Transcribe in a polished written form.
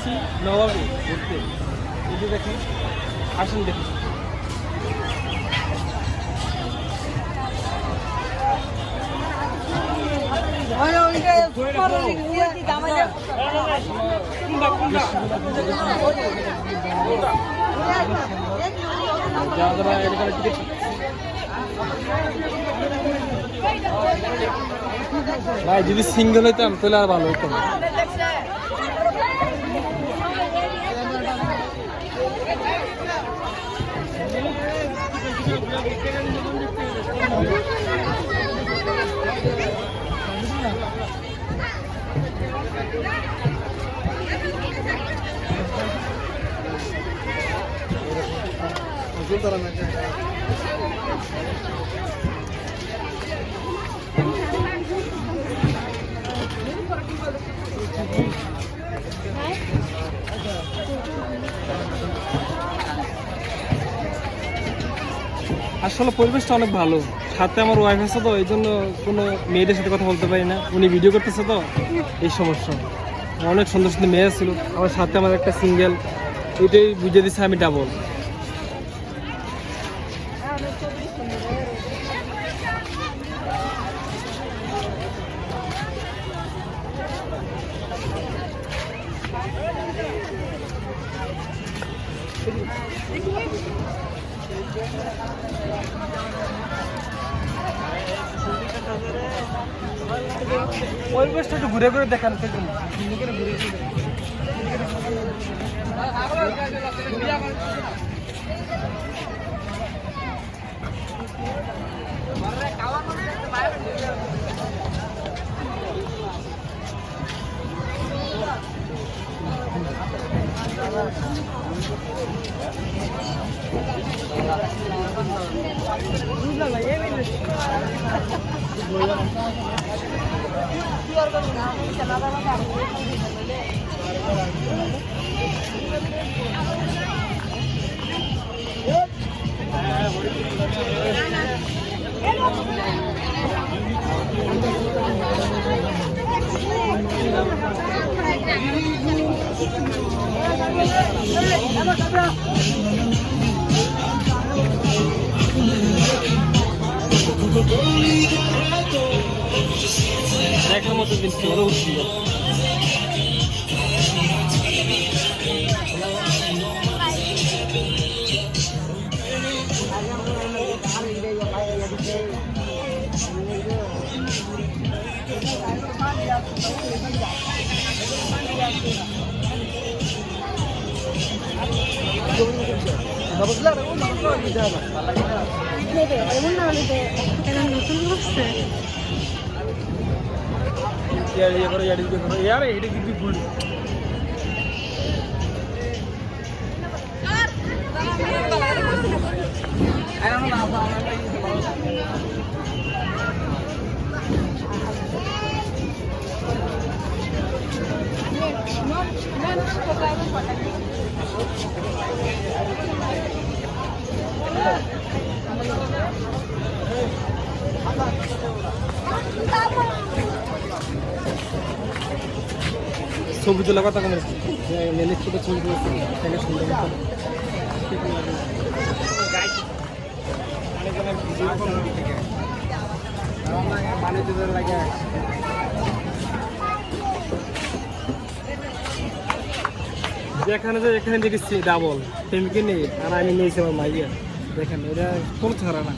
আসছি নবাবে ঘুরতে, এই দেখেন, আসুন দেখুন। যারা এখানে টিকিট ভাই যদি সিঙ্গেল হইতাম তাহলে আর ভালো হইতাম। আসলে পরিবেশটা অনেক ভালো, সাথে আমার ওয়াইফ আছে তো এই জন্য কোনো মেয়েদের সাথে কথা বলতে পারি না, উনি ভিডিও করতেছে তো এই সমস্যা। অনেক সুন্দর সুন্দর মেয়ে ছিল, আমার সাথে আমার একটা সিঙ্গেল, এটাই বুঝে দিচ্ছে আমি ডাবল। পরিবেশটা একটু ঘুরে ঘুরে দেখান দেখার মতো জিনিস হলো উঠছিল। यार এটা কি ভুল ছবি তোলা কথা কমে মেলে ছোট ছবি তুলেছে তাহলে সুন্দর মতো যেখানে যে এখানে দেখেছি ডাবল প্রেমিকে নেই, আর আমি নিয়েছি আমার মাইয়া। দেখেন এটা কোনো ছাড়া না।